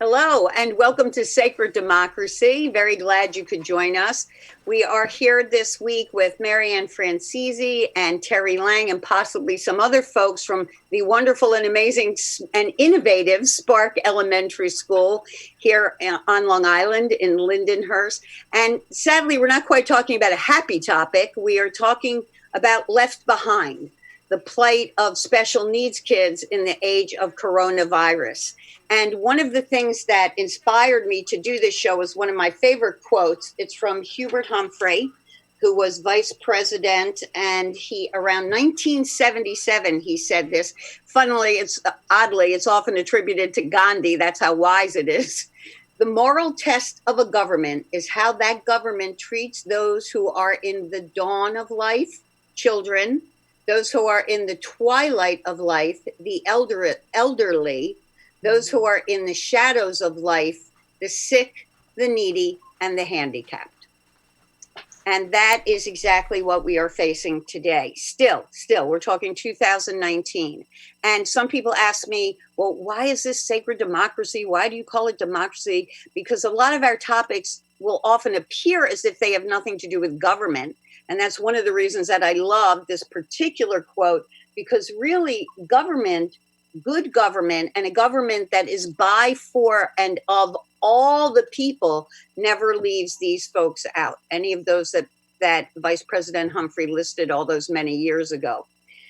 Hello, and welcome to Sacred Democracy. Very glad you could join us. We are here this week with Marianne Francisi and Terry Lang and possibly some other folks from the wonderful and amazing and innovative Spark Elementary School here on Long Island in Lindenhurst. And sadly, we're not quite talking about a happy topic. We are talking about left behind, the plight of special needs kids in the age of coronavirus. And one of the things that inspired me to do this show is one of my favorite quotes. It's from Hubert Humphrey, who was vice president, and he around 1977 he said this. Funnily, it's often attributed to Gandhi. That's how wise it is. The moral test of a government is how that government treats those who are in the dawn of life, children, those who are in the twilight of life, the elderly, those who are in the shadows of life, the sick, the needy, and the handicapped. And that is exactly what we are facing today. Still, we're talking 2019. And some people ask me, well, why is this sacred democracy? Why do you call it democracy? Because a lot of our topics will often appear as if they have nothing to do with government. And that's one of the reasons that I love this particular quote, because really government, good government, and a government that is by, for, and of all the people never leaves these folks out. Any of those that Vice President Humphrey listed all those many years ago.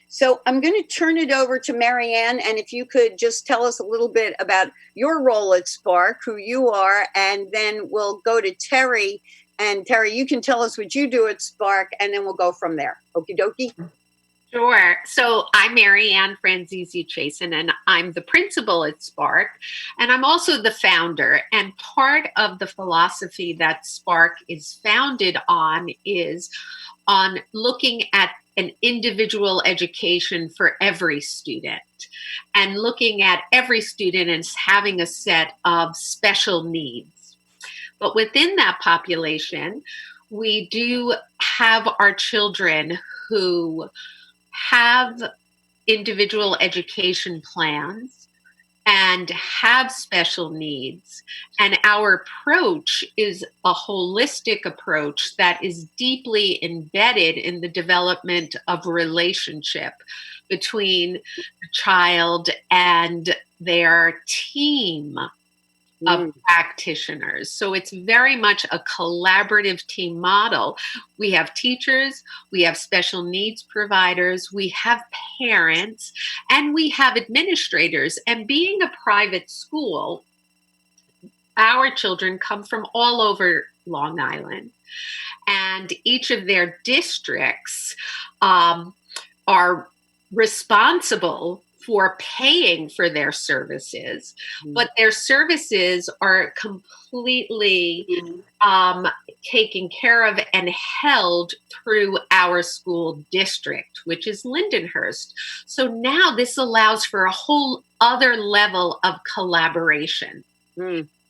So I'm going to turn it over to Marianne, and if you could just tell us a little bit about your role at Spark, who you are, and then we'll go to Terry. And Terry, you can tell us what you do at Spark, and then we'll go from there. Okie dokie. Sure. So I'm Marianne Francisi Chasen, and I'm the principal at Spark, and I'm also the founder. And part of the philosophy that Spark is founded on is on looking at an individual education for every student and looking at every student as having a set of special needs. But within that population, we do have our children who have individual education plans and have special needs. And our approach is a holistic approach that is deeply embedded in the development of relationship between the child and their team of practitioners. So it's very much a collaborative team model. We have teachers, we have special needs providers, we have parents, and we have administrators. And being a private school, our children come from all over Long Island, and each of their districts are responsible for paying for their services, but their services are completely taken care of and held through our school district, which is Lindenhurst. So now this allows for a whole other level of collaboration.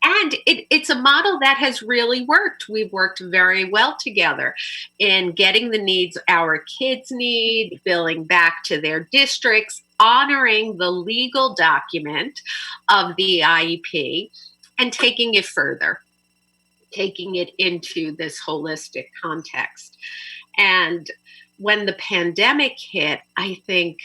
And it's a model that has really worked. We've worked very well together in getting the needs our kids need, billing back to their districts, honoring the legal document of the IEP, and taking it further, taking it into this holistic context. And when the pandemic hit, I think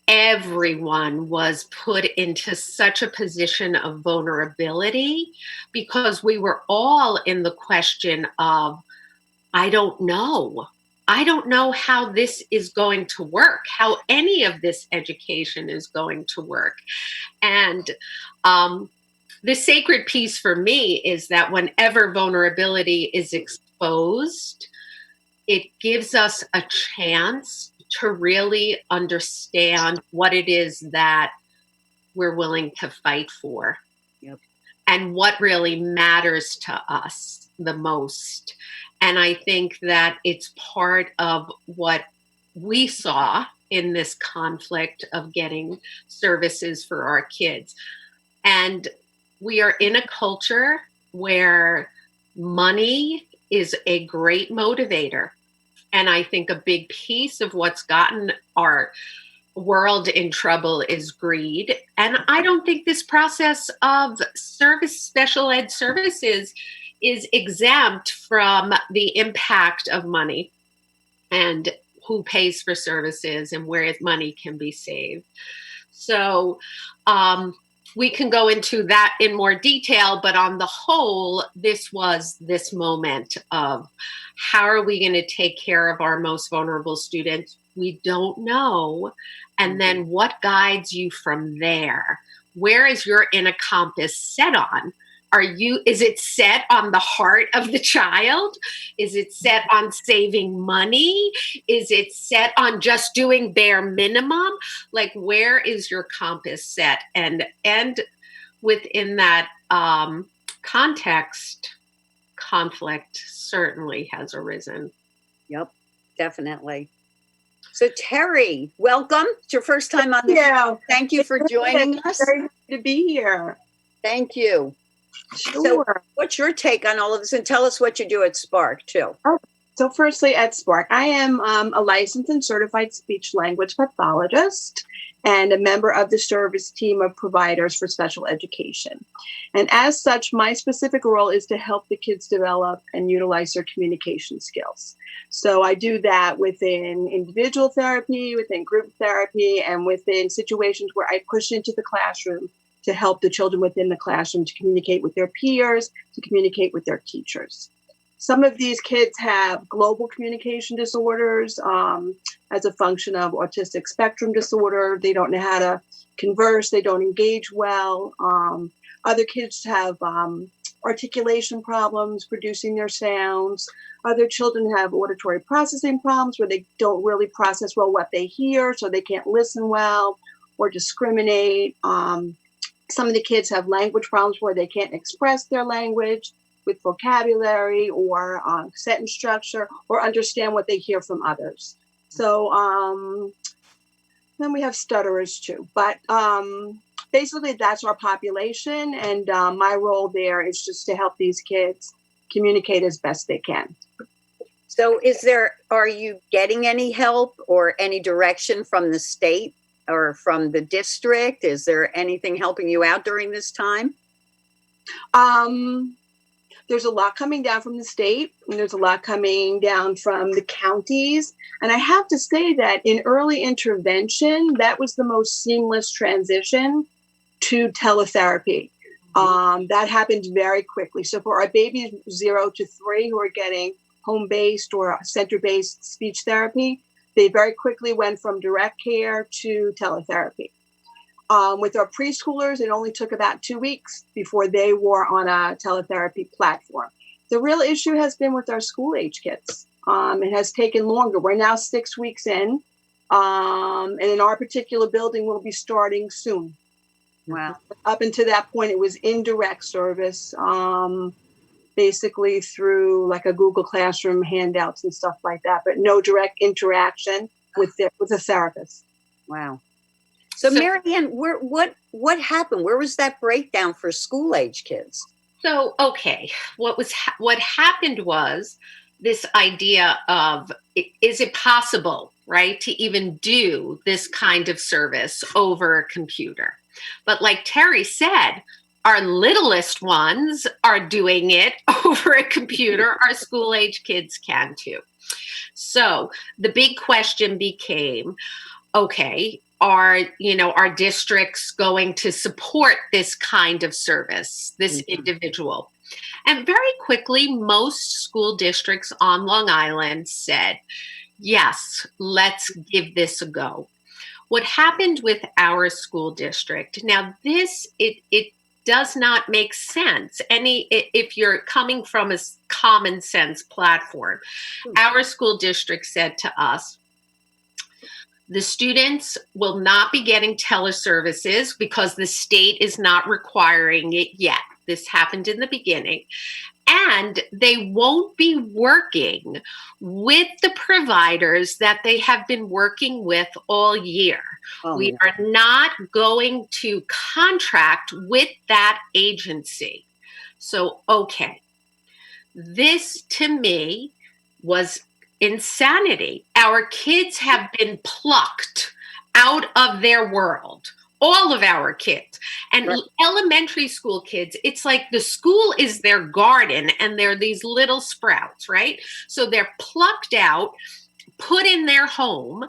everyone was put into such a position of vulnerability because we were all in the question of, I don't know how this is going to work, how any of this education is going to work. And the sacred piece for me is that whenever vulnerability is exposed, it gives us a chance to really understand what it is that we're willing to fight for. And what really matters to us the most. And I think that it's part of what we saw in this conflict of getting services for our kids. And we are in a culture where money is a great motivator. And I think a big piece of what's gotten our world in trouble is greed. And I don't think this process of special ed services is exempt from the impact of money and who pays for services and where money can be saved. So we can go into that in more detail, but on the whole, this was this moment of how are we going to take care of our most vulnerable students? We don't know. And then what guides you from there? Where is your inner compass set on? Is it set on the heart of the child? Is it set on saving money? Is it set on just doing bare minimum? Like, where is your compass set? And within that context, conflict certainly has arisen. Yep, definitely. So Terry, welcome. It's your first time on the show. Thank you for joining us. Very happy to be here. Thank you. Sure. So what's your take on all of this? And tell us what you do at Spark, too. So firstly, at Spark, I am a licensed and certified speech language pathologist and a member of the service team of providers for special education. And as such, my specific role is to help the kids develop and utilize their communication skills. So I do that within individual therapy, within group therapy, and within situations where I push into the classroom to help the children within the classroom to communicate with their peers, to communicate with their teachers. Some of these kids have global communication disorders as a function of autistic spectrum disorder. They don't know how to converse. They don't engage well. Other kids have articulation problems, producing their sounds. Other children have auditory processing problems where they don't really process well what they hear, so they can't listen well or discriminate. Some of the kids have language problems where they can't express their language with vocabulary or sentence structure or understand what they hear from others. So then we have stutterers too. But basically that's our population. And my role there is just to help these kids communicate as best they can. So are you getting any help or any direction from the state or from the district? Is there anything helping you out during this time? There's a lot coming down from the state, and there's a lot coming down from the counties. And I have to say that in early intervention, that was the most seamless transition to teletherapy. That happened very quickly. So for our babies 0 to 3 who are getting home-based or center-based speech therapy, they very quickly went from direct care to teletherapy. With our preschoolers, it only took about 2 weeks before they were on a teletherapy platform. The real issue has been with our school-age kids. It has taken longer. We're now 6 weeks in, and in our particular building, we'll be starting soon. Wow. Up until that point, it was indirect service, basically through like a Google Classroom handouts and stuff like that, but no direct interaction with a therapist. Wow. So Marianne, what happened? Where was that breakdown for school age kids? So, okay, what happened was this idea of, is it possible, right, to even do this kind of service over a computer? But like Terry said, our littlest ones are doing it over a computer. Our school age kids can too. So the big question became, okay, are districts going to support this kind of service, this individual? And very quickly, most school districts on Long Island said, yes, let's give this a go. What happened with our school district, now this, it does not make sense. If you're coming from a common sense platform, our school district said to us, the students will not be getting teleservices because the state is not requiring it yet. This happened in the beginning. And they won't be working with the providers that they have been working with all year. We are not going to contract with that agency. So, okay, this to me was insanity. Our kids have been plucked out of their world. All of our kids. And Right. elementary school kids, it's like the school is their garden and they're these little sprouts, right? So they're plucked out, put in their home.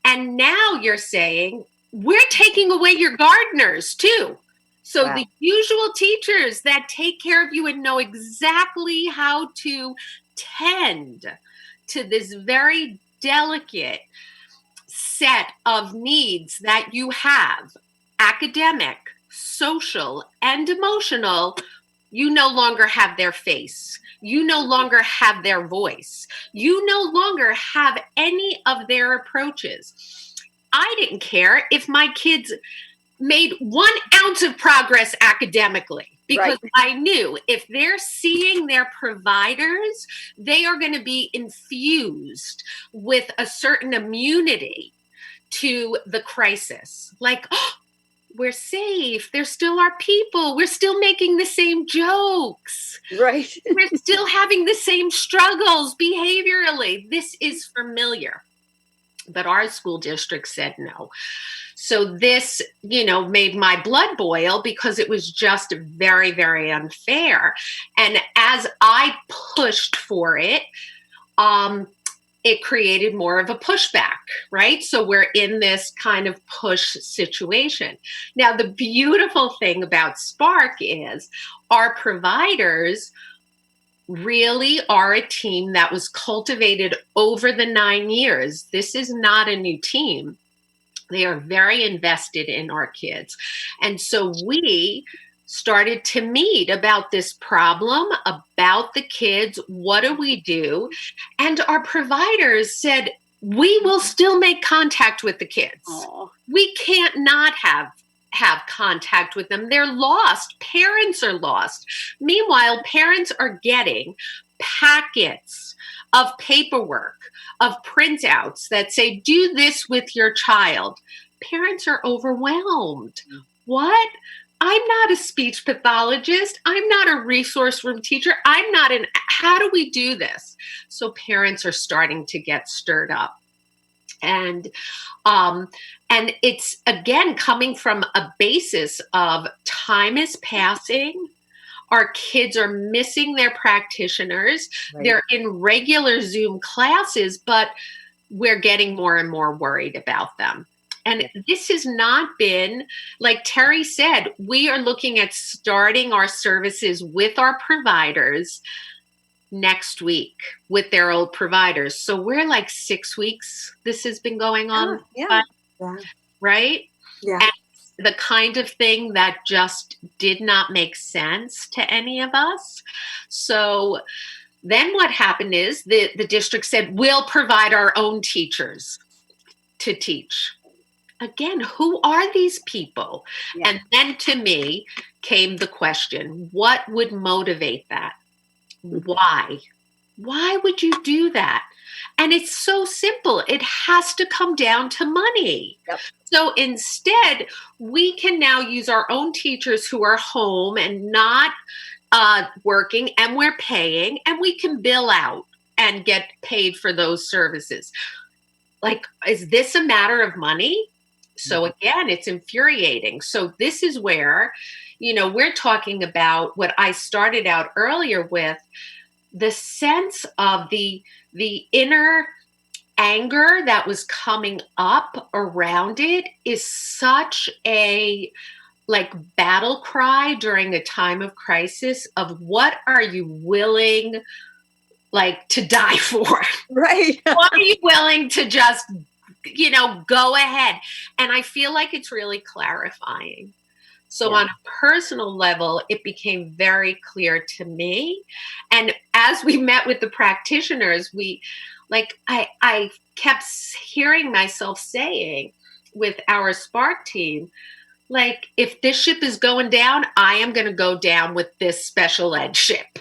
And now you're saying, we're taking away your gardeners too. So Wow. the usual teachers that take care of you and know exactly how to tend to this very delicate set of needs that you have, academic, social, and emotional, you no longer have their face. You no longer have their voice. You no longer have any of their approaches. I didn't care if my kids made 1 ounce of progress academically, because Right. I knew if they're seeing their providers, they are going to be infused with a certain immunity to the crisis. Like, oh, we're safe. They're still our people. We're still making the same jokes. Right. We're still having the same struggles behaviorally. This is familiar. But our school district said no. So this, made my blood boil because it was just very, very unfair. And as I pushed for it, it created more of a pushback, right? So we're in this kind of push situation. Now, the beautiful thing about Spark is our providers really are a team that was cultivated over the 9 years. This is not a new team. They are very invested in our kids. And so we started to meet about this problem, about the kids. What do we do? And our providers said, we will still make contact with the kids. Aww. We can't not have contact with them. They're lost. Parents are lost. Meanwhile, parents are getting packets of paperwork, of printouts that say, do this with your child. Parents are overwhelmed. What? I'm not a speech pathologist. I'm not a resource room teacher. How do we do this? So parents are starting to get stirred up. And it's, again, coming from a basis of time is passing. Our kids are missing their practitioners. Right. They're in regular Zoom classes, but we're getting more and more worried about them. And this has not been, like Terry said, we are looking at starting our services with our providers next week with their old providers. So we're like 6 weeks this has been going on. Yeah. Right? Yeah. And the kind of thing that just did not make sense to any of us. So then what happened is the district said, we'll provide our own teachers to teach. Again, who are these people? Yeah. And then to me came the question, what would motivate that? Why? Why would you do that? And it's so simple. It has to come down to money. Yep. So instead, we can now use our own teachers who are home and not working, and we're paying, and we can bill out and get paid for those services. Like, is this a matter of money? So again, it's infuriating. So this is where, we're talking about what I started out earlier with, the sense of the inner anger that was coming up around it is such a battle cry during a time of crisis of what are you willing to die for? Right. What are you willing to just go ahead? And I feel like it's really clarifying. So on a personal level, it became very clear to me. And as we met with the practitioners, I kept hearing myself saying with our Spark team, if this ship is going down, I am going to go down with this special ed ship.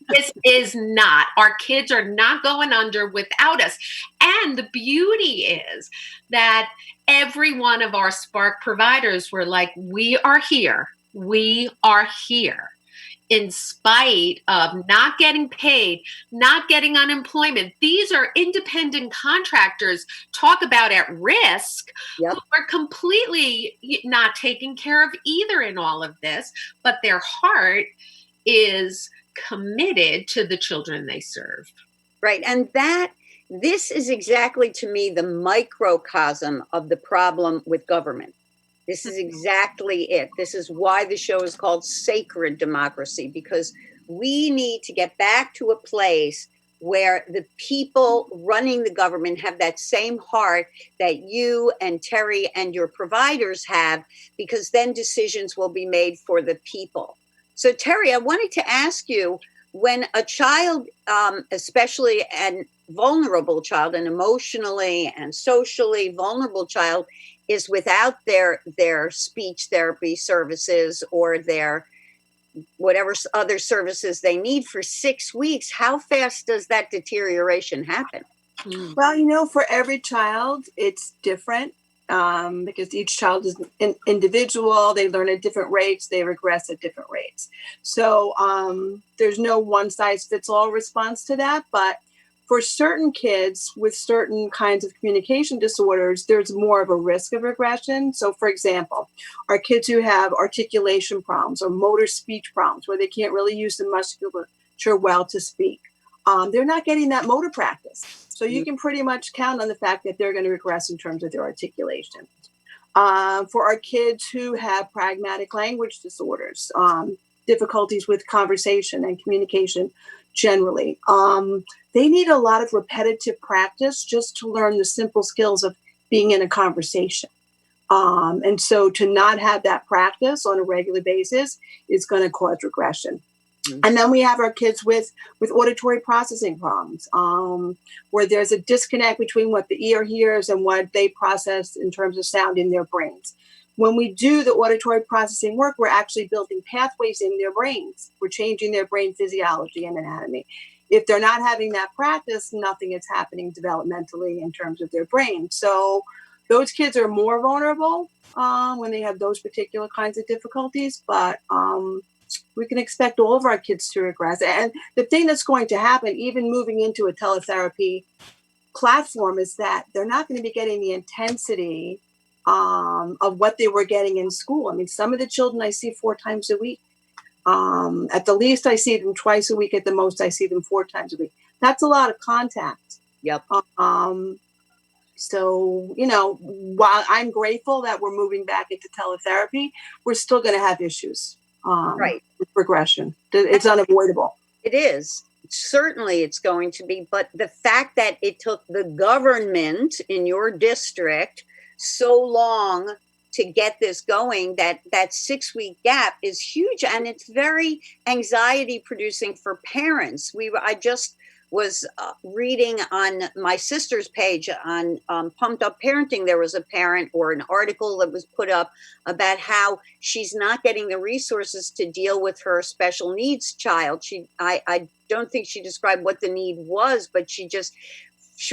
This is not, our kids are not going under without us. And the beauty is that every one of our Spark providers were like, we are here. We are here. in spite of not getting paid, not getting unemployment. These are independent contractors, talk about at risk, Yep. who are completely not taking care of either in all of this, but their heart is committed to the children they serve. Right. And this is exactly, to me, the microcosm of the problem with government. This is exactly it. This is why the show is called Sacred Democracy, because we need to get back to a place where the people running the government have that same heart that you and Terry and your providers have, because then decisions will be made for the people. So, Terry, I wanted to ask you, when a child, especially a vulnerable child, an emotionally and socially vulnerable child, is without their speech therapy services or their whatever other services they need for 6 weeks, how fast does that deterioration happen? Well, for every child, it's different, because each child is an individual. They learn at different rates. They regress at different rates. So there's no one size fits all response to that. But for certain kids with certain kinds of communication disorders, there's more of a risk of regression. So, for example, our kids who have articulation problems or motor speech problems, where they can't really use the musculature well to speak, they're not getting that motor practice. So you can pretty much count on the fact that they're going to regress in terms of their articulation. For our kids who have pragmatic language disorders, difficulties with conversation and communication generally, they need a lot of repetitive practice just to learn the simple skills of being in a conversation. And so to not have that practice on a regular basis is going to cause regression. And then we have our kids with auditory processing problems, where there's a disconnect between what the ear hears and what they process in terms of sound in their brains. When we do the auditory processing work, we're actually building pathways in their brains. We're changing their brain physiology and anatomy. If they're not having that practice, nothing is happening developmentally in terms of their brain. So those kids are more vulnerable when they have those particular kinds of difficulties. But we can expect all of our kids to regress. And the thing that's going to happen, even moving into a teletherapy platform, is that they're not going to be getting the intensity of what they were getting in school. I mean, some of the children I see 4 times a week. At the least, I see them twice a week. At the most, I see them 4 times a week. That's a lot of contact. Yep. So, while I'm grateful that we're moving back into teletherapy, we're still going to have issues. Right. With regression. It's unavoidable. It is. Certainly it's going to be. But the fact that it took the government in your district so long to get this going, that 6-week gap is huge. And it's very anxiety producing for parents. I just was reading on my sister's page on Pumped Up Parenting. There was a parent or an article that was put up about how she's not getting the resources to deal with her special needs child. I don't think she described what the need was, but she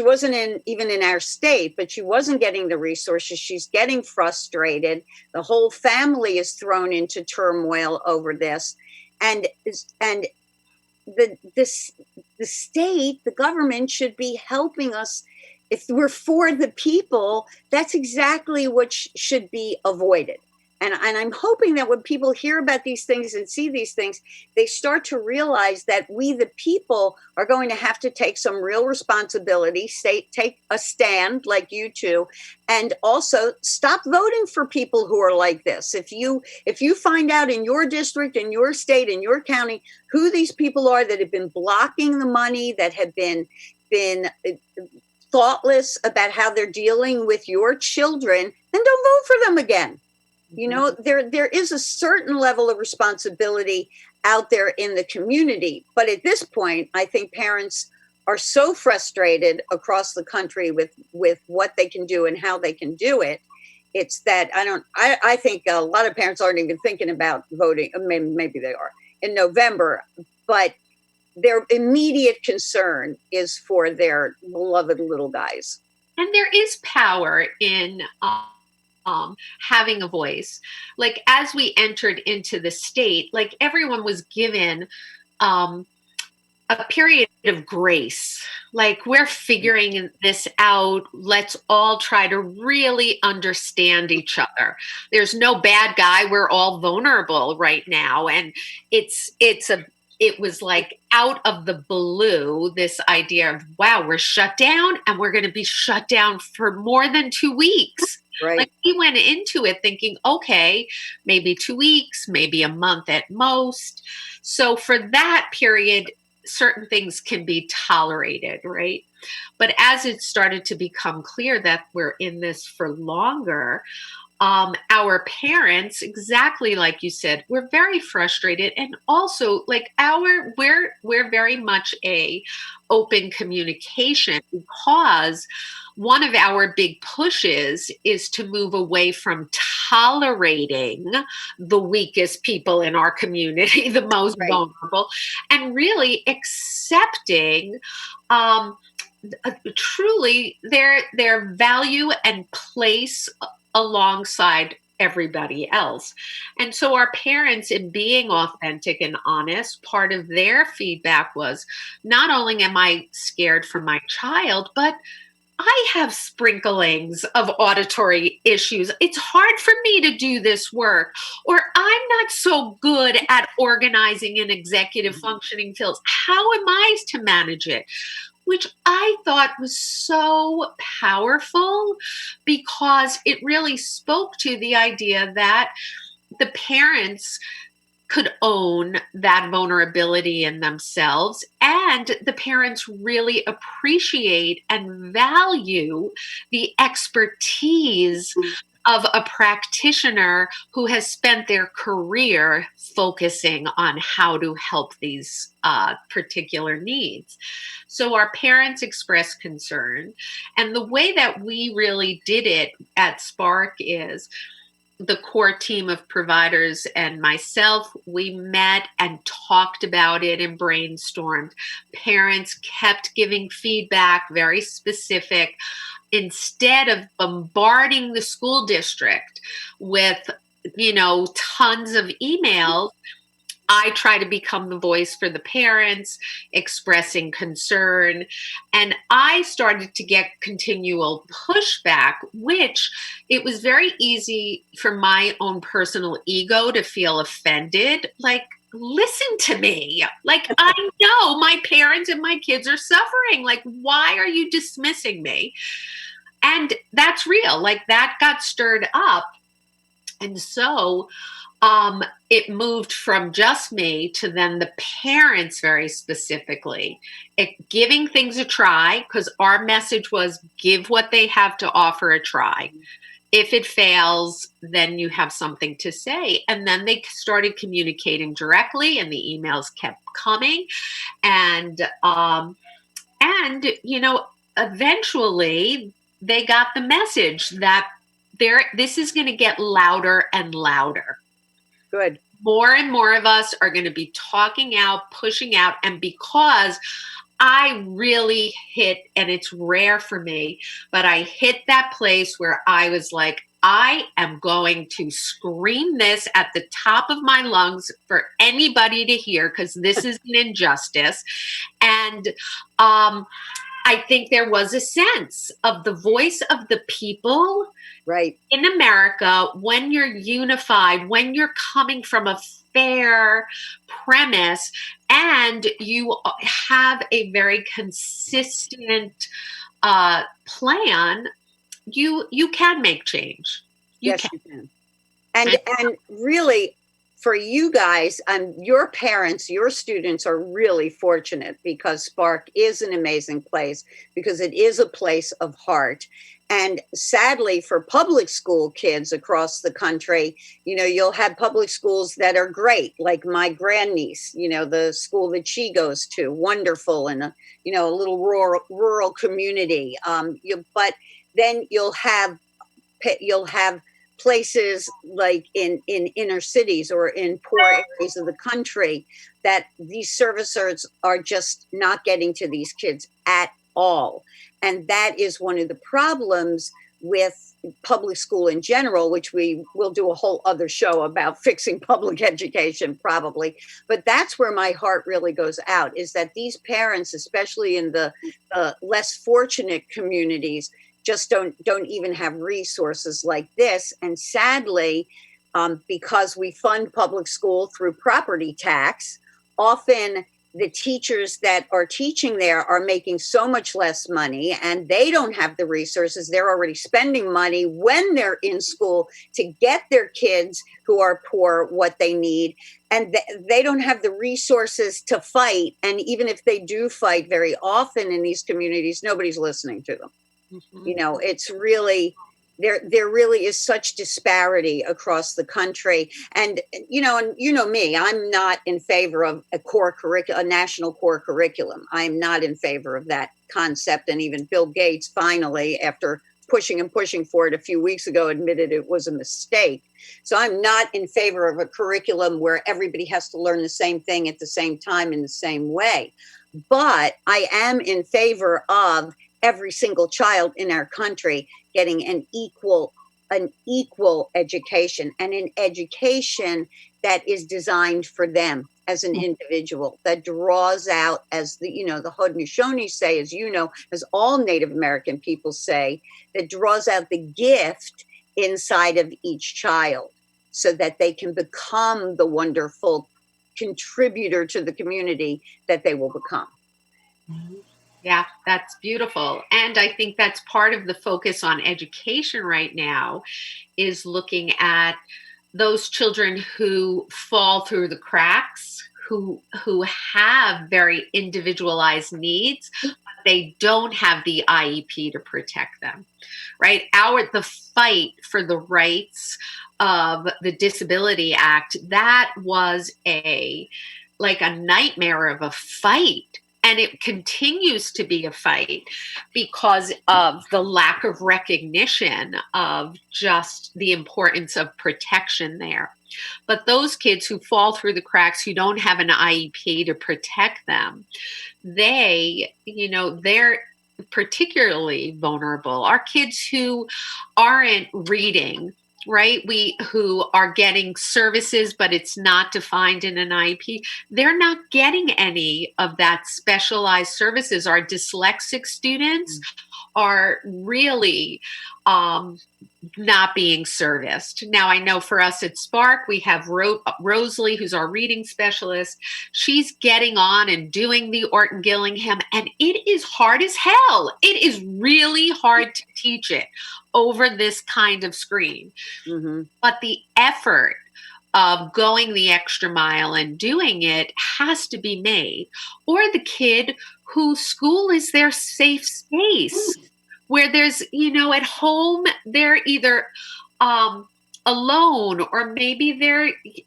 wasn't even in our state, but she wasn't getting the resources. She's getting frustrated. The whole family is thrown into turmoil over this. And the state, the government should be helping us. If we're for the people, that's exactly what should be avoided. And I'm hoping that when people hear about these things and see these things, they start to realize that we, the people, are going to have to take some real responsibility, take a stand like you two, and also stop voting for people who are like this. If you find out in your district, in your state, in your county, who these people are that have been blocking the money, that have been thoughtless about how they're dealing with your children, then don't vote for them again. There is a certain level of responsibility out there in the community. But at this point, I think parents are so frustrated across the country with what they can do and how they can do it. It's that I think a lot of parents aren't even thinking about voting. Maybe they are in November, but their immediate concern is for their beloved little guys. And there is power in having a voice. Like as we entered into the state, like everyone was given a period of grace. Like we're figuring this out. Let's all try to really understand each other. There's no bad guy. We're all vulnerable right now. And it was like out of the blue, this idea of, wow, we're shut down and we're going to be shut down for more than 2 weeks. Right. Like we went into it thinking, okay, maybe 2 weeks, maybe a month at most. So for that period, certain things can be tolerated, right? But as it started to become clear that we're in this for longer, our parents, exactly like you said, we're very frustrated, and also like we're very much a open communication, because one of our big pushes is to move away from tolerating the weakest people in our community, the most vulnerable, and really accepting truly their value and place alongside everybody else. And so our parents, in being authentic and honest, part of their feedback was, not only am I scared for my child, but I have sprinklings of auditory issues. It's hard for me to do this work, or I'm not so good at organizing and executive functioning fields. How am I to manage it? Which I thought was so powerful, because it really spoke to the idea that the parents could own that vulnerability in themselves, and the parents really appreciate and value the expertise of a practitioner who has spent their career focusing on how to help these particular needs. So our parents expressed concern. And the way that we really did it at Spark is, the core team of providers and myself, we met and talked about it and brainstormed. Parents kept giving feedback, very specific. Instead of bombarding the school district with, tons of emails, I try to become the voice for the parents, expressing concern. And I started to get continual pushback, which it was very easy for my own personal ego to feel offended. Like, listen to me. Like, I know my parents and my kids are suffering. Like, why are you dismissing me? And that's real. Like, that got stirred up. And so it moved from just me to then the parents, very specifically, giving things a try, because our message was, give what they have to offer a try. If it fails, then you have something to say. And then they started communicating directly, and the emails kept coming. And eventually they got the message that this is going to get louder and louder. Good. More and more of us are going to be talking out, pushing out. And because I really hit, and it's rare for me, but I hit that place where I was like, I am going to scream this at the top of my lungs for anybody to hear, because this is an injustice. And I think there was a sense of the voice of the people in America, when you're unified, when you're coming from a fair premise, and you have a very consistent plan, you can make change. You can. And really, for you guys, your parents, your students are really fortunate, because Spark is an amazing place, because it is a place of heart. And sadly, for public school kids across the country, you'll have public schools that are great, like my grandniece, the school that she goes to, wonderful, in a little rural community. But then you'll have places like in inner cities or in poor areas of the country that these servicers are just not getting to these kids at all. And that is one of the problems with public school in general, which we will do a whole other show about fixing public education probably. But that's where my heart really goes out, is that these parents, especially in the less fortunate communities, just don't even have resources like this. And sadly, because we fund public school through property tax, often the teachers that are teaching there are making so much less money, and they don't have the resources. They're already spending money when they're in school to get their kids who are poor what they need. And they don't have the resources to fight. And even if they do fight, very often in these communities, nobody's listening to them. Mhm. You know, it's really, there really is such disparity across the country. And you know me, I'm not in favor of a national core curriculum. I'm not in favor of that concept. And even Bill Gates finally, after pushing and pushing for it a few weeks ago, admitted it was a mistake. So I'm not in favor of a curriculum where everybody has to learn the same thing at the same time in the same way. But I am in favor of every single child in our country getting an equal education, and an education that is designed for them as an individual, that draws out, as the Haudenosaunee say, as all Native American people say, that draws out the gift inside of each child so that they can become the wonderful contributor to the community that they will become. Yeah, that's beautiful. And I think that's part of the focus on education right now, is looking at those children who fall through the cracks, who have very individualized needs, but they don't have the IEP to protect them. Right? The fight for the rights of the Disability Act, that was a nightmare of a fight. And it continues to be a fight because of the lack of recognition of just the importance of protection there. But those kids who fall through the cracks, who don't have an IEP to protect them, they're particularly vulnerable. Our kids who aren't reading, right? Who are getting services, but it's not defined in an IEP. They're not getting any of that specialized services. Our dyslexic students are really not being serviced. Now, I know for us at Spark, we have Rosalie, who's our reading specialist. She's getting on and doing the Orton Gillingham, and it is hard as hell. It is really hard to teach it over this kind of screen. Mm-hmm. But the effort of going the extra mile and doing it has to be made. Or the kid whose school is their safe space, where there's, at home, they're either alone, or maybe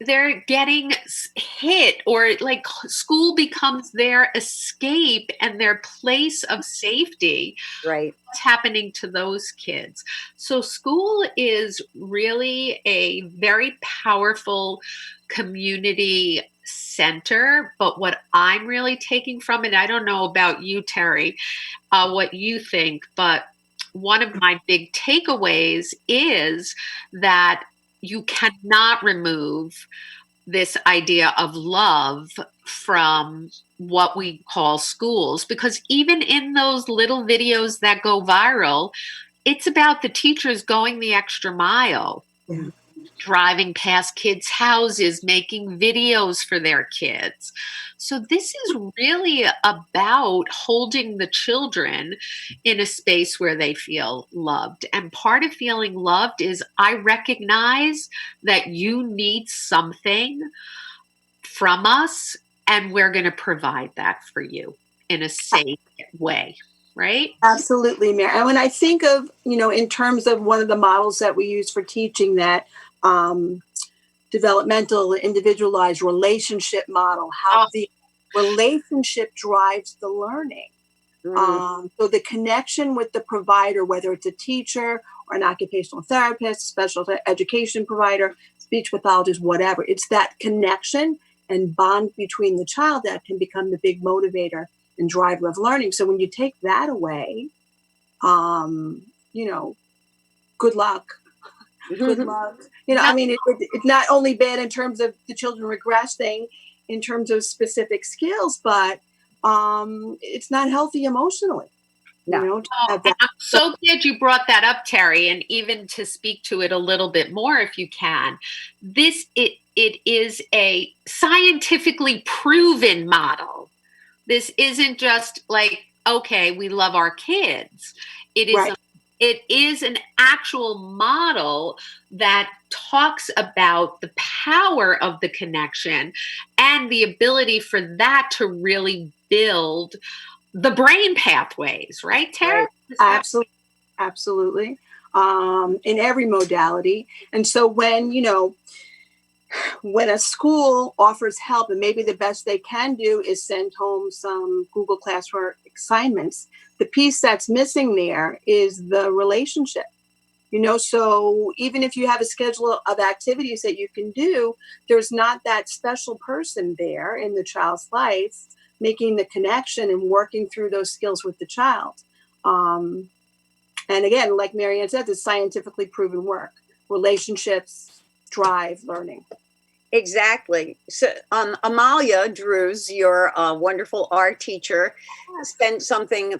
they're getting hit, or like school becomes their escape and their place of safety. Right. What's happening to those kids? So school is really a very powerful community center. But what I'm really taking from it, I don't know about you, Terry, what you think, but one of my big takeaways is that you cannot remove this idea of love from what we call schools, because even in those little videos that go viral, it's about the teachers going the extra mile. Yeah. Driving past kids' houses, making videos for their kids. So this is really about holding the children in a space where they feel loved. And part of feeling loved is, I recognize that you need something from us, and we're going to provide that for you in a safe way. Right? Absolutely, Mary. And when I think of, in terms of one of the models that we use for teaching, that developmental, individualized relationship model, how the relationship drives the learning. So the connection with the provider, whether it's a teacher or an occupational therapist, special education provider, speech pathologist, whatever, it's that connection and bond between the child that can become the big motivator and driver of learning. So when you take that away, good luck. Good luck. I mean, it's not only bad in terms of the children regressing in terms of specific skills, but it's not healthy emotionally. No. And I'm so glad you brought that up, Terry, and even to speak to it a little bit more if you can. It is a scientifically proven model. This isn't just like, okay, we love our kids. It is an actual model that talks about the power of the connection and the ability for that to really build the brain pathways, right, Tara? Right. Absolutely. In every modality. And so when a school offers help, and maybe the best they can do is send home some Google Classroom assignments, the piece that's missing there is the relationship. So even if you have a schedule of activities that you can do, there's not that special person there in the child's life making the connection and working through those skills with the child. And again, like Marianne said, it's scientifically proven work. Relationships drive learning. Exactly. So Amalia Drews, your wonderful art teacher, sent something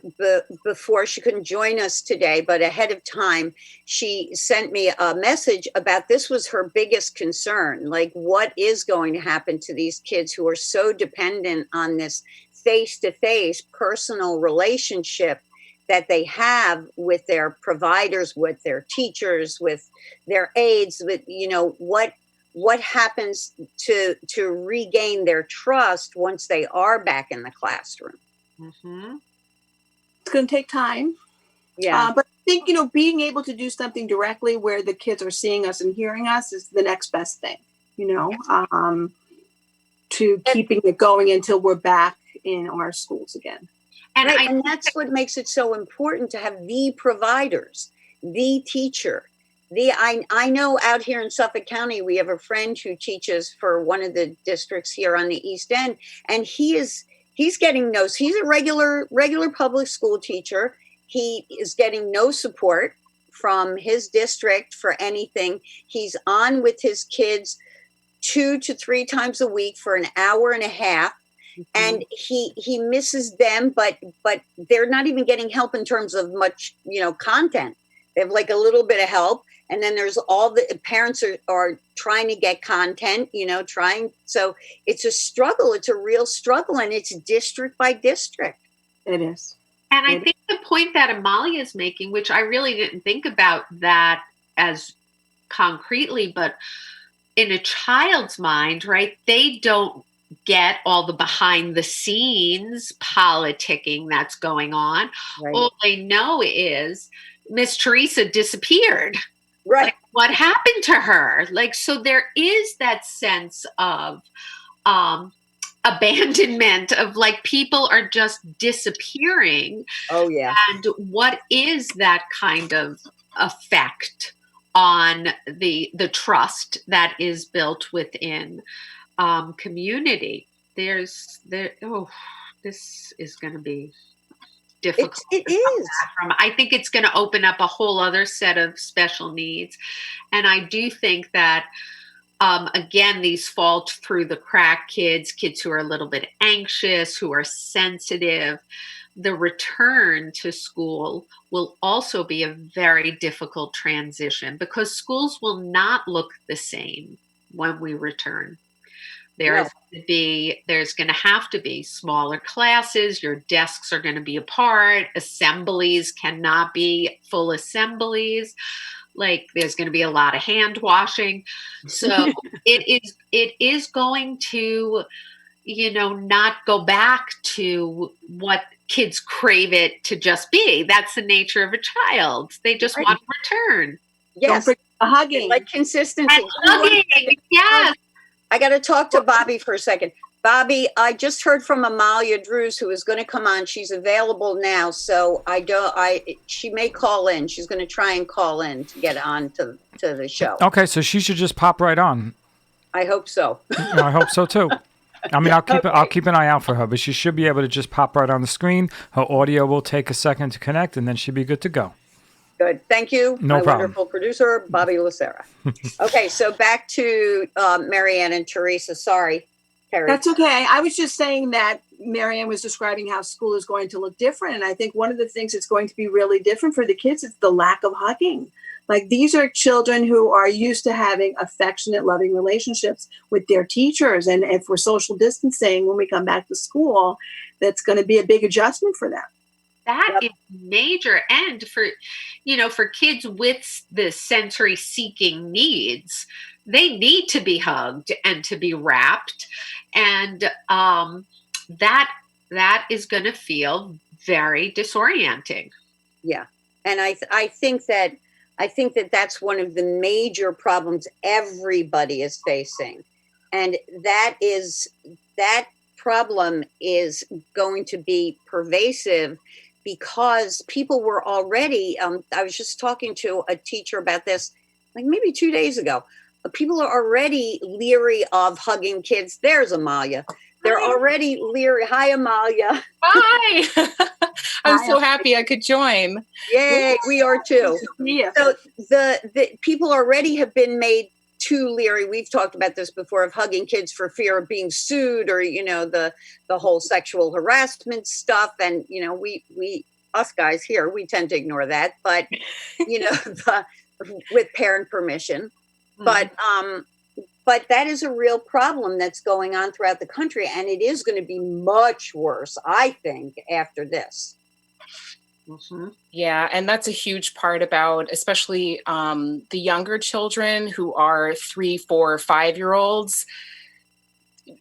before she couldn't join us today, but ahead of time, she sent me a message about this was her biggest concern. Like, what is going to happen to these kids who are so dependent on this face-to-face personal relationship that they have with their providers, with their teachers, with their aides, with, what happens to regain their trust once they are back in the classroom? Mm-hmm. It's going to take time. Yeah. But I think, being able to do something directly where the kids are seeing us and hearing us is the next best thing, to keeping it going until we're back in our schools again. And that's what makes it so important to have the providers, the teacher. I know out here in Suffolk County, we have a friend who teaches for one of the districts here on the East End, and he's getting he's a regular public school teacher. He is getting no support from his district for anything. He's on with his kids 2 to 3 times a week for an hour and a half. And he misses them, but they're not even getting help in terms of much, content. They have like a little bit of help. And then there's all the parents are trying to get content, so it's a struggle. It's a real struggle, and it's district by district. It is. And I think the point that Amalia is making, which I really didn't think about that as concretely, but in a child's mind, right, they don't get all the behind the scenes politicking that's going on. Right. All they know is Miss Teresa disappeared. Right. Like, what happened to her? Like, so there is that sense of abandonment of like people are just disappearing. Oh, yeah. And what is that kind of effect on the trust that is built within community? This is going to be difficult. It is. I think it's going to open up a whole other set of special needs. And I do think that, again, these fall through the crack kids who are a little bit anxious, who are sensitive, the return to school will also be a very difficult transition because schools will not look the same when we return. There's going to have to be smaller classes. Your desks are going to be apart. Assemblies cannot be full assemblies. Like there's going to be a lot of hand washing. So it is going to, not go back to what kids crave it to just be. That's the nature of a child. They just want to return. Yes. Hugging. Like consistency. And hugging. Yes. I got to talk to Bobby for a second. Bobby, I just heard from Amalia Drews, who is going to come on. She's available now, so she may call in. She's going to try and call in to get on to the show. Okay, so she should just pop right on. I hope so. I hope so too. I mean, I'll keep an eye out for her, but she should be able to just pop right on the screen. Her audio will take a second to connect, and then she'll be good to go. Good. Thank you, No my problem. wonderful producer, Bobby Lucera. Okay, so back to Marianne and Teresa. Sorry, Terry. That's okay. I was just saying that Marianne was describing how school is going to look different. And I think one of the things that's going to be really different for the kids is the lack of hugging. Like, these are children who are used to having affectionate, loving relationships with their teachers. And if we're social distancing when we come back to school, that's going to be a big adjustment for them. That is major. And for kids with the sensory seeking needs, they need to be hugged and to be wrapped. And that is going to feel very disorienting. Yeah. And I think that that's one of the major problems everybody is facing. And that problem is going to be pervasive because people were already, I was just talking to a teacher about this, like maybe 2 days ago. People are already leery of hugging kids. There's Amalia. They're already leery. Hi, Amalia. Hi. I'm so happy I could join. Yay, we are too. Yeah. So the people already have been made too leery. We've talked about this before, of hugging kids for fear of being sued, or the whole sexual harassment stuff. And we us guys here, we tend to ignore that, but with parent permission. Mm-hmm. But that is a real problem that's going on throughout the country, and it is going to be much worse, I think, after this. Mm-hmm. Yeah, and that's a huge part about, especially the younger children who are 3, 4, 5-year-olds.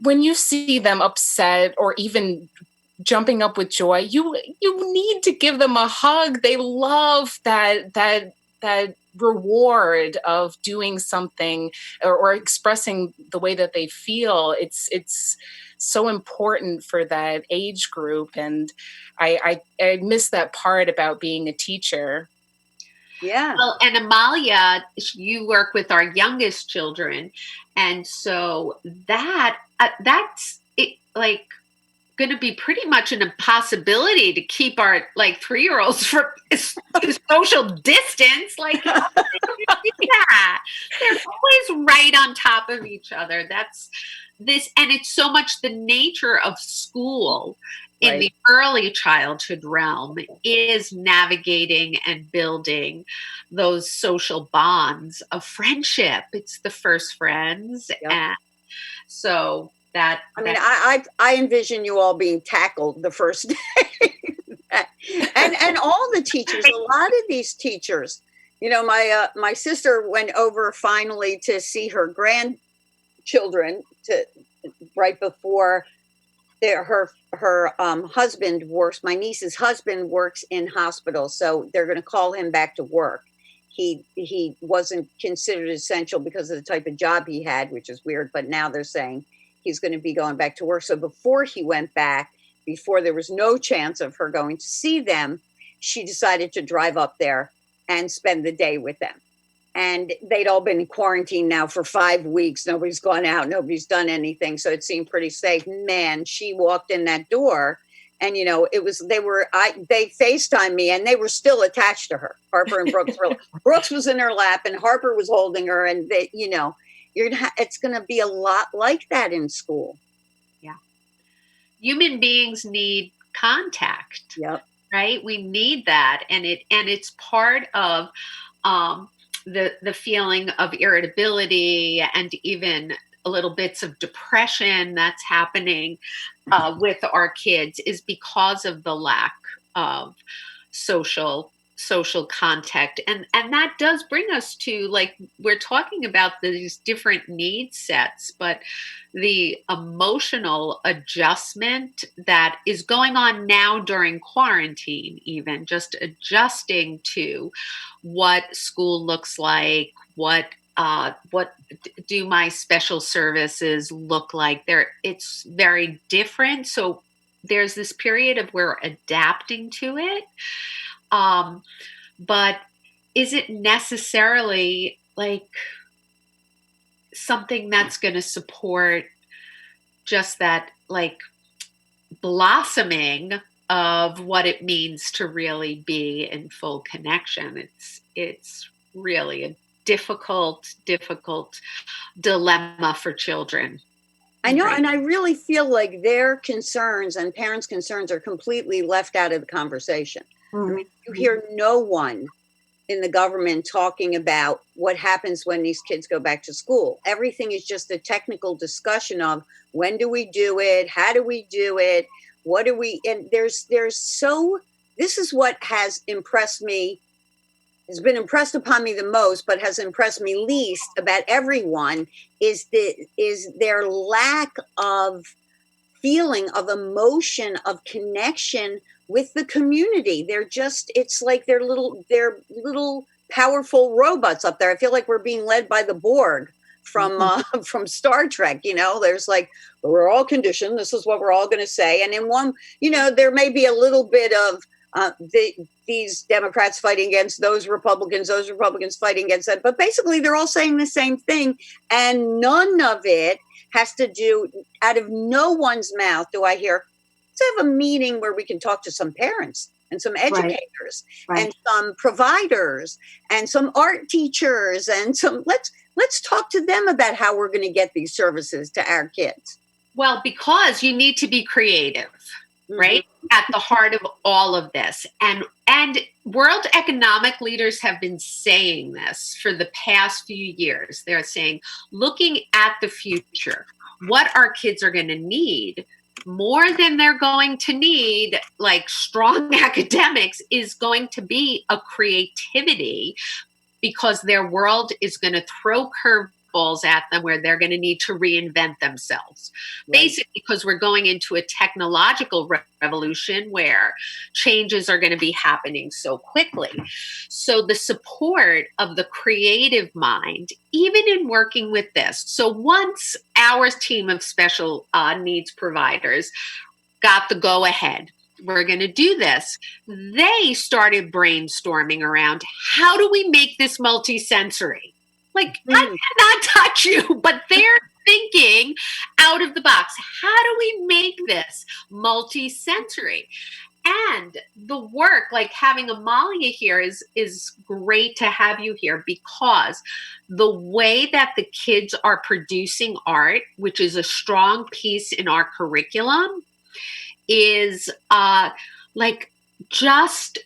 When you see them upset or even jumping up with joy, you need to give them a hug. They love that reward of doing something or expressing the way that they feel. It's so important for that age group, and I miss that part about being a teacher. Yeah. Well, and Amalia, you work with our youngest children, and so that's it, like, going to be pretty much an impossibility to keep our 3-year-olds from social distance. Like, yeah, they're always right on top of each other. That's this, and it's so much the nature of school in the early childhood realm is navigating and building those social bonds of friendship. It's the first friends, and so. I envision you all being tackled the first day. and all the teachers, a lot of these teachers, my sister went over finally to see her grandchildren right before her husband works. My niece's husband works in hospital, so they're going to call him back to work. He wasn't considered essential because of the type of job he had, which is weird, but now they're saying he's going to be going back to work. So before he went back, before there was no chance of her going to see them, she decided to drive up there and spend the day with them. And they'd all been in quarantine now for 5 weeks. Nobody's gone out. Nobody's done anything. So it seemed pretty safe. Man, she walked in that door and, they FaceTimed me and they were still attached to her. Harper and Brooks Brooks was in her lap and Harper was holding her, and they, it's going to be a lot like that in school. Yeah. Human beings need contact. Yep. Right? We need that. And it's part of the feeling of irritability and even a little bits of depression that's happening with our kids is because of the lack of social contact. And that does bring us to, we're talking about these different need sets, but the emotional adjustment that is going on now during quarantine, even just adjusting to what school looks like, what do my special services look like. It's very different. So there's this period of we're adapting to it. But is it necessarily something that's going to support just that blossoming of what it means to really be in full connection. It's really a difficult dilemma for children. I know, Right. and I really feel like their concerns and parents' concerns are completely left out of the conversation. I mean, you hear no one in the government talking about what happens when these kids go back to school. Everything is just a technical discussion of when do we do it? How do we do it? What do we, and there's so, this is what has impressed me, has been impressed upon me the most, but has impressed me least about everyone is their lack of feeling, of emotion, of connection with the community. They're just, it's like they're little powerful robots up there. I feel like we're being led by the Borg from Star Trek. There's like, we're all conditioned, this is what we're all going to say, and in one, there may be a little bit of these Democrats fighting against those Republicans fighting against that, but basically they're all saying the same thing, and none of it has to do, out of no one's mouth do I hear, let's have a meeting where we can talk to some parents and some educators and some providers and some art teachers and some, let's talk to them about how we're going to get these services to our kids. Well, because you need to be creative, right? At the heart of all of this. And world economic leaders have been saying this for the past few years. They're saying, looking at the future, what our kids are going to need more than they're going to need, like strong academics, is going to be a creativity, because their world is going to throw curveballs at them where they're going to need to reinvent themselves. Basically, because we're going into a technological revolution where changes are going to be happening so quickly. So the support of the creative mind, even in working with this. So once our team of special needs providers got the go ahead, we're going to do this, they started brainstorming around, how do we make this multisensory? Like, I cannot touch you, but they're thinking out of the box. How do we make this multisensory? And the work, like having Amalia here is great to have you here, because the way that the kids are producing art, which is a strong piece in our curriculum, is like just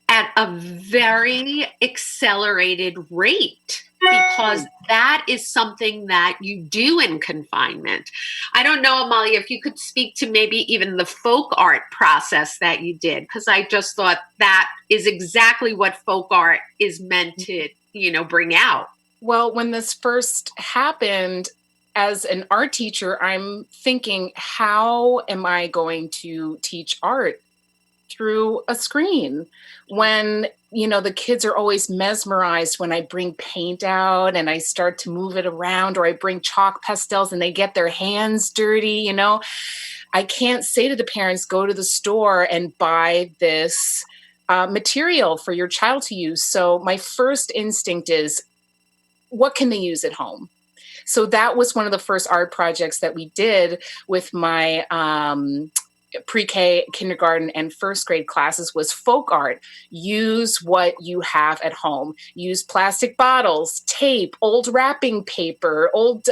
at a very accelerated rate, because that is something that you do in confinement. I don't know, Amalia, if you could speak to maybe even the folk art process that you did, because I just thought that is exactly what folk art is meant to, bring out. Well, when this first happened, as an art teacher, I'm thinking, how am I going to teach art through a screen when, the kids are always mesmerized when I bring paint out and I start to move it around, or I bring chalk pastels and they get their hands dirty, I can't say to the parents, go to the store and buy this material for your child to use. So my first instinct is, what can they use at home? So that was one of the first art projects that we did with my pre-K, kindergarten, and first grade classes was folk art. Use what you have at home. Use plastic bottles, tape, old wrapping paper, old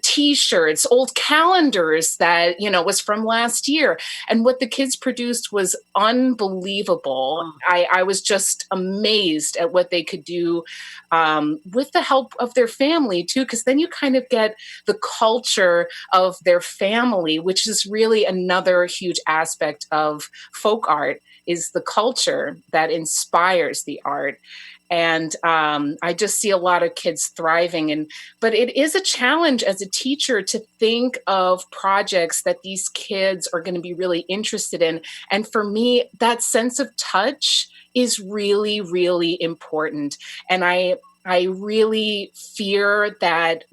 T-shirts, old calendars that, was from last year. And what the kids produced was unbelievable. I was just amazed at what they could do with the help of their family too, because then you kind of get the culture of their family, which is really another huge aspect of folk art, is the culture that inspires the art. And I just see a lot of kids thriving. But it is a challenge as a teacher to think of projects that these kids are going to be really interested in. And for me, that sense of touch is really, really important. And I really fear that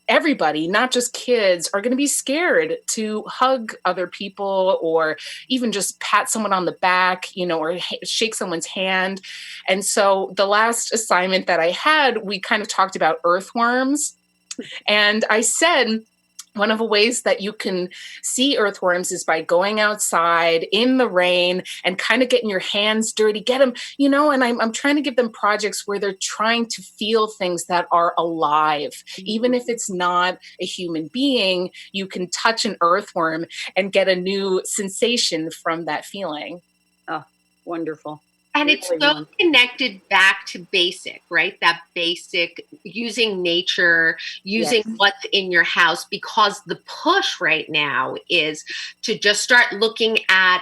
everybody, not just kids, are going to be scared to hug other people or even just pat someone on the back, or shake someone's hand. And so the last assignment that I had, we kind of talked about earthworms. And I said, one of the ways that you can see earthworms is by going outside in the rain and kind of getting your hands dirty, get them, and I'm trying to give them projects where they're trying to feel things that are alive. Even if it's not a human being, you can touch an earthworm and get a new sensation from that feeling. Oh, wonderful. And it's so connected back to basic, right? That basic, using nature, using what's in your house, because the push right now is to just start looking at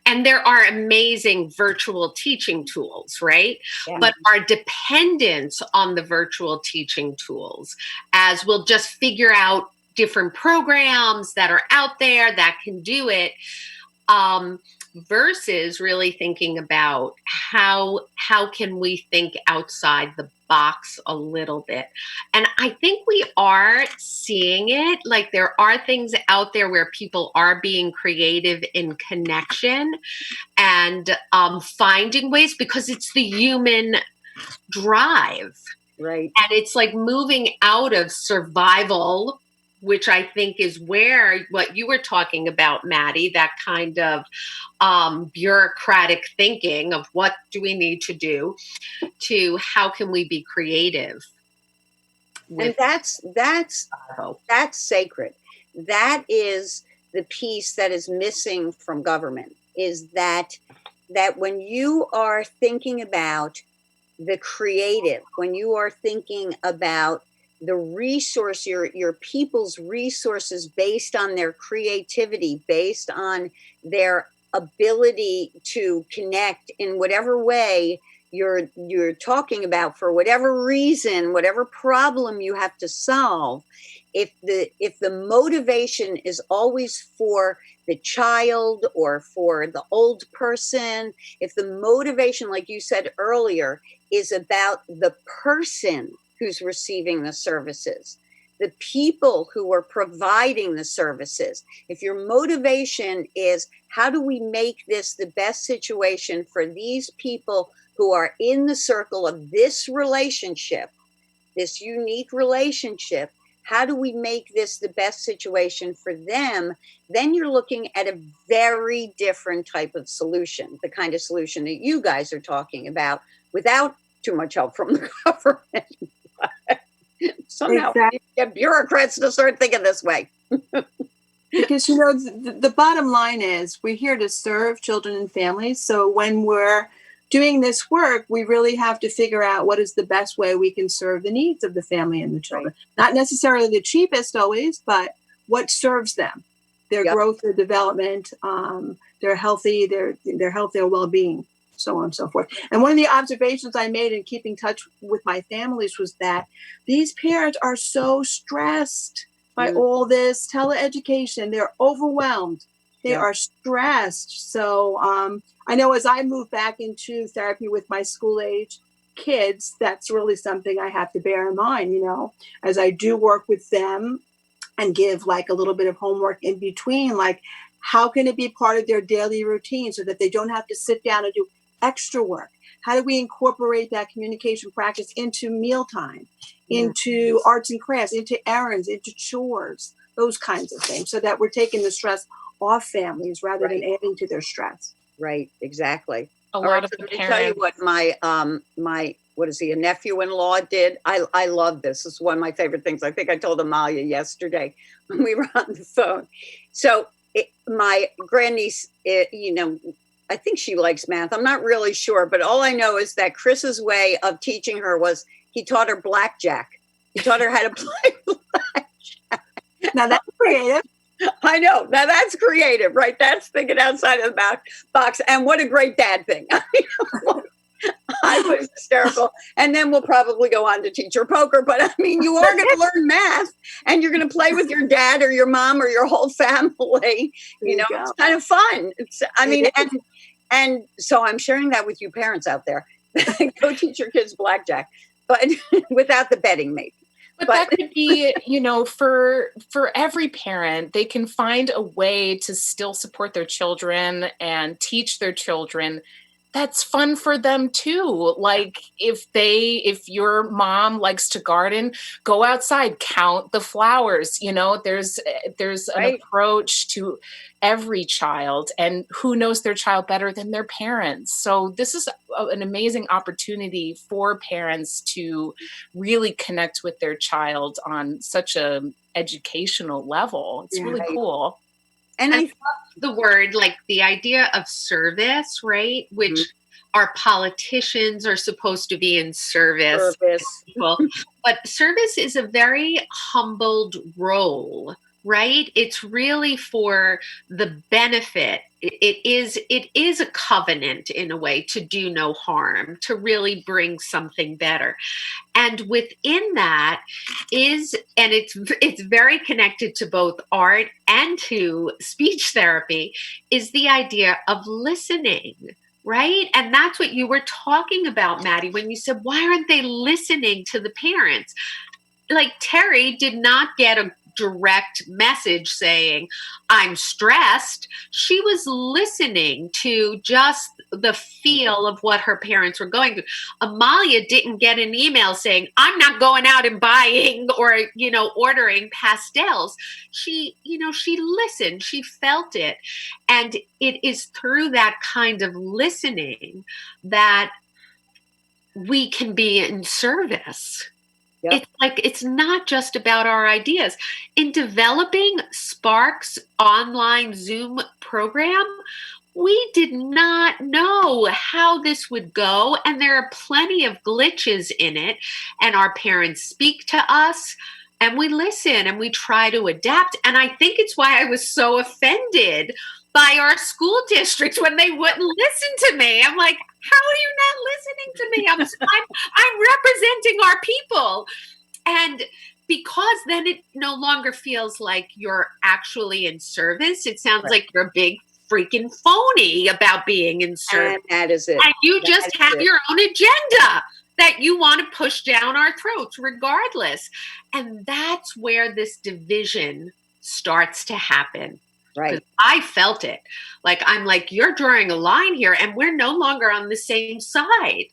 and there are amazing virtual teaching tools, right? Yeah. But our dependence on the virtual teaching tools, as we'll just figure out different programs that are out there that can do it, versus really thinking about how can we think outside the box a little bit. And I think we are seeing it. Like, there are things out there where people are being creative in connection and finding ways, because it's the human drive. Right. And it's like moving out of survival, which I think is where what you were talking about, Maddi, that kind of bureaucratic thinking of what do we need to do, to how can we be creative. And that's sacred. That is the piece that is missing from government, is that when you are thinking about the creative, when you are thinking about the resource, your people's resources based on their creativity, based on their ability to connect in whatever way you're talking about, for whatever reason, whatever problem you have to solve. If the motivation is always for the child or for the old person, if the motivation, like you said earlier, is about the person who's receiving the services, the people who are providing the services. If your motivation is, how do we make this the best situation for these people who are in the circle of this relationship, this unique relationship, how do we make this the best situation for them? Then you're looking at a very different type of solution, the kind of solution that you guys are talking about, without too much help from the government. Somehow Exactly. You get bureaucrats to start thinking this way. Because, the bottom line is we're here to serve children and families. So when we're doing this work, we really have to figure out what is the best way we can serve the needs of the family and the children. Right. Not necessarily the cheapest always, but what serves them, their growth, their development, their healthy, their health, their well-being, so on and so forth. And one of the observations I made in keeping touch with my families was that these parents are so stressed by all this teleeducation. They're overwhelmed. They are stressed. So I know as I move back into therapy with my school age kids, that's really something I have to bear in mind, as I do work with them and give like a little bit of homework in between, like how can it be part of their daily routine so that they don't have to sit down and do extra work? How do we incorporate that communication practice into mealtime, into arts and crafts, into errands, into chores, those kinds of things, so that we're taking the stress off families rather than adding to their stress. Right, exactly. A lot of the parents. Let me tell you what my what is he, a nephew-in-law did. I love this. This is one of my favorite things. I think I told Amalia yesterday when we were on the phone. So my grandniece, I think she likes math. I'm not really sure, but all I know is that Chris's way of teaching her was he taught her blackjack. He taught her how to play blackjack. Now that's creative. I know. Now that's creative, right? That's thinking outside of the box. And what a great dad thing. I was hysterical. And then we'll probably go on to teach her poker. But I mean, you are going to learn math and you're going to play with your dad or your mom or your whole family. It's kind of fun. And so I'm sharing that with you parents out there. Go teach your kids blackjack, but without the betting, maybe. But that could be, for every parent, they can find a way to still support their children and teach their children that's fun for them too. Like if your mom likes to garden, go outside, count the flowers. There's an Right. approach to every child, and who knows their child better than their parents. So this is an amazing opportunity for parents to really connect with their child on such a educational level. It's really Right. cool. And I The word, like the idea of service, right? Which our politicians are supposed to be in service. service. People. But service is a very humbled role, right? It's really for the benefit. It is a covenant in a way to do no harm, to really bring something better. And within that it's very connected to both art and to speech therapy, is the idea of listening, right? And that's what you were talking about, Maddi, when you said, why aren't they listening to the parents? Like Terry did not get a direct message saying, I'm stressed. She was listening to just the feel of what her parents were going through. Amalia didn't get an email saying, I'm not going out and buying or, ordering pastels. She listened, she felt it. And it is through that kind of listening that we can be in service. Yep. It's like, it's not just about our ideas. In developing Spark's online Zoom program, we did not know how this would go. And there are plenty of glitches in it. And our parents speak to us and we listen and we try to adapt. And I think it's why I was so offended by our school districts when they wouldn't listen to me. I'm like, how are you not listening to me? I'm representing our people. And because then it no longer feels like you're actually in service. It sounds like you're a big freaking phony about being in service. And that is it. And you just have your own agenda that you want to push down our throats regardless. And that's where this division starts to happen. Right. I felt it. I'm like, you're drawing a line here and we're no longer on the same side.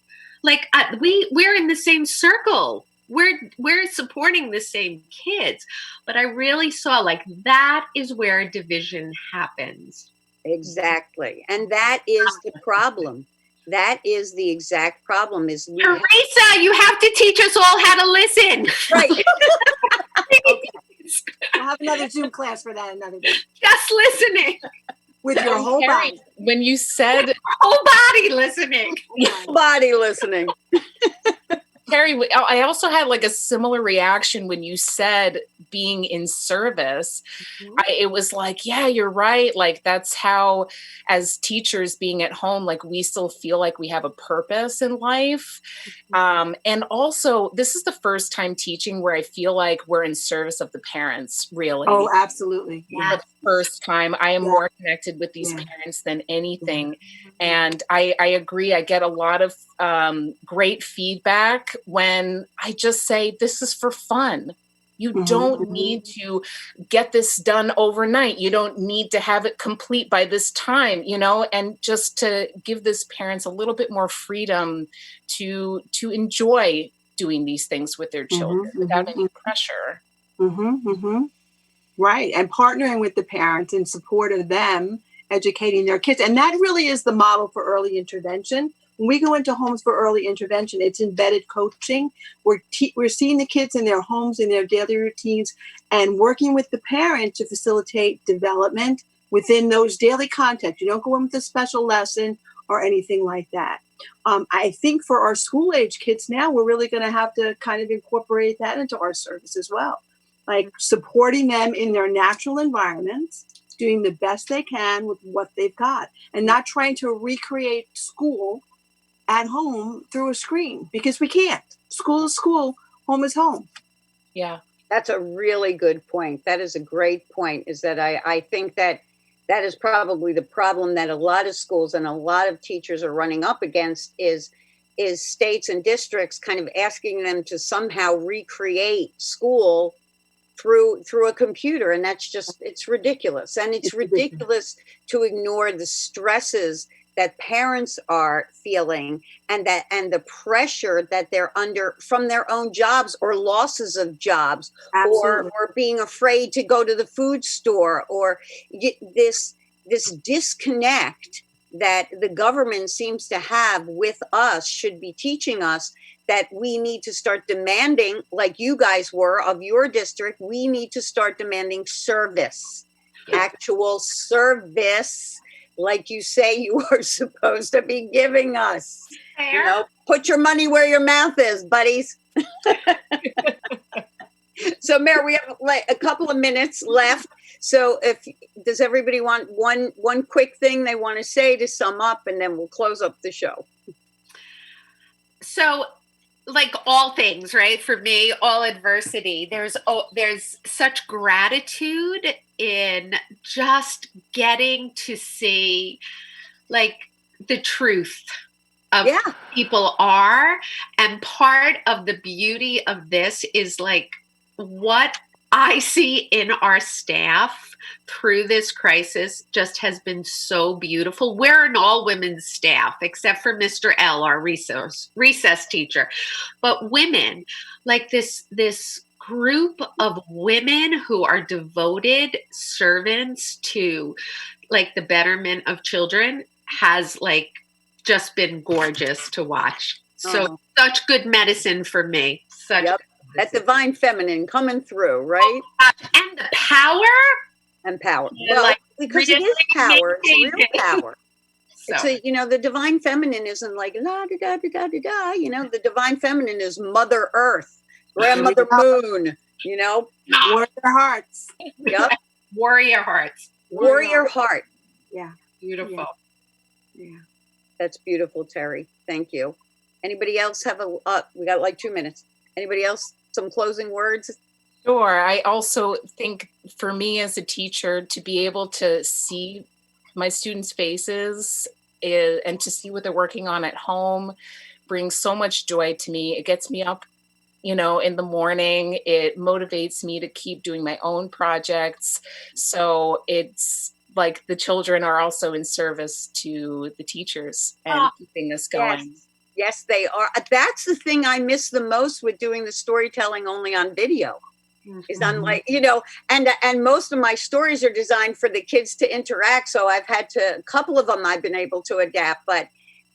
Like we're in the same circle. We're supporting the same kids. But I really saw that is where division happens. Exactly. And that is the problem. That is the exact problem is Teresa, you have to teach us all how to listen. Right. We'll have another Zoom class for that another day. Just listening. With your whole body. When you said whole body listening. Body listening. Carrie, I also had a similar reaction when you said being in service. It was like, yeah, you're right. That's how, as teachers being at home, we still feel like we have a purpose in life. And also, this is the first time teaching where I feel like we're in service of the parents, really. Oh, absolutely. Yeah. For the first time, I am more connected with these parents than anything. And I agree. I get a lot of great feedback when I just say, this is for fun. You don't need to get this done overnight. You don't need to have it complete by this time, and just to give this parents a little bit more freedom to enjoy doing these things with their children without any pressure. Right. And partnering with the parents in support of them educating their kids. And that really is the model for early intervention. When we go into homes for early intervention, it's embedded coaching. We're seeing the kids in their homes, in their daily routines, and working with the parent to facilitate development within those daily contexts. You don't go in with a special lesson or anything like that. I think for our school age kids now, we're really going to have to kind of incorporate that into our service as well. Supporting them in their natural environments, doing the best they can with what they've got, and not trying to recreate school at home through a screen, because we can't. School is school, home is home. Yeah. That's a really good point. That is a great point, is that I think that is probably the problem that a lot of schools and a lot of teachers are running up against is states and districts kind of asking them to somehow recreate school through a computer. And that's just, it's ridiculous. And it's ridiculous to ignore the stresses that parents are feeling, and the pressure that they're under from their own jobs or losses of jobs, Absolutely. or being afraid to go to the food store, or this disconnect that the government seems to have with us should be teaching us that we need to start demanding, like you guys were of your district, we need to start demanding service, actual service, like you say you are supposed to be giving us. You know, put your money where your mouth is, buddies. So, Mayor, we have like a couple of minutes left. So, does everybody want one quick thing they want to say to sum up, and then we'll close up the show? So, like all things, right? For me, all adversity, there's such gratitude in just getting to see like the truth of who people are. And part of the beauty of this is like what I see in our staff through this crisis just has been so beautiful. We're an all women's staff, except for Mr. L, our recess teacher. But women, like this group of women who are devoted servants to like the betterment of children has like just been gorgeous to watch. So such good medicine for me. Such that divine feminine coming through, right? And the power. And power. Yeah, well, like, because it is power. It's real power. So. It's a, you know, the divine feminine isn't like la da da da da da da. You know, the divine feminine is Mother Earth, Grandmother Moon. You know, Warrior hearts. Yep. Warrior hearts. Warrior heart. Yeah. Beautiful. Yeah. That's beautiful, Terry. Thank you. Anybody else have we got like 2 minutes. Anybody else? Some closing words? Sure. I also think for me as a teacher to be able to see my students' faces and to see what they're working on at home brings so much joy to me. It gets me up, you know, in the morning. It motivates me to keep doing my own projects. So it's like the children are also in service to the teachers and keeping us going. Yes, they are. That's the thing I miss the most with doing the storytelling only on video. Is I'm like, you know, and most of my stories are designed for the kids to interact. So I've had to, a couple of them I've been able to adapt, but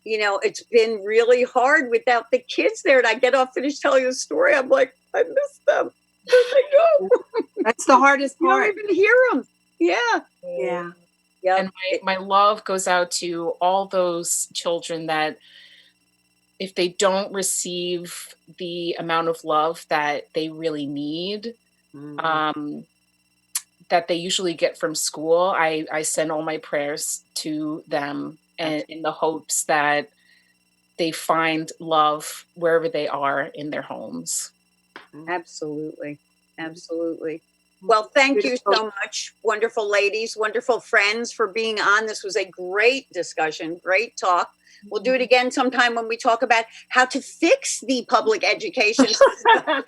you know, it's been really hard without the kids there. And I get off, finish telling a story. I'm like, I miss them. Where'd they go? That's the hardest You part. don't even hear them. Yeah. Yeah. Yeah. And my love goes out to all those children that if they don't receive the amount of love that they really need, that they usually get from school, I send all my prayers to them and in the hopes that they find love wherever they are in their homes. Absolutely. Absolutely. Well, thank you so much, wonderful ladies, wonderful friends, for being on. This was a great discussion, great talk. We'll do it again sometime when we talk about how to fix the public education system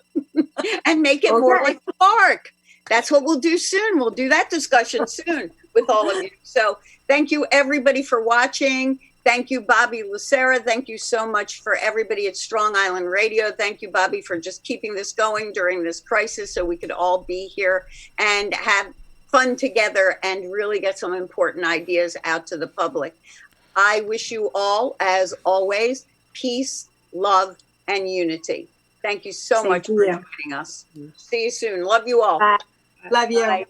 and make it more like Spark. That's what we'll do soon. We'll do that discussion soon with all of you. So thank you, everybody, for watching. Thank you, Bobby Lucera. Thank you so much for everybody at Strong Island Radio. Thank you, Bobby, for just keeping this going during this crisis so we could all be here and have fun together and really get some important ideas out to the public. I wish you all, as always, peace, love, and unity. Thank you so much for joining us. See you soon. Love you all. Bye. Love you. Bye.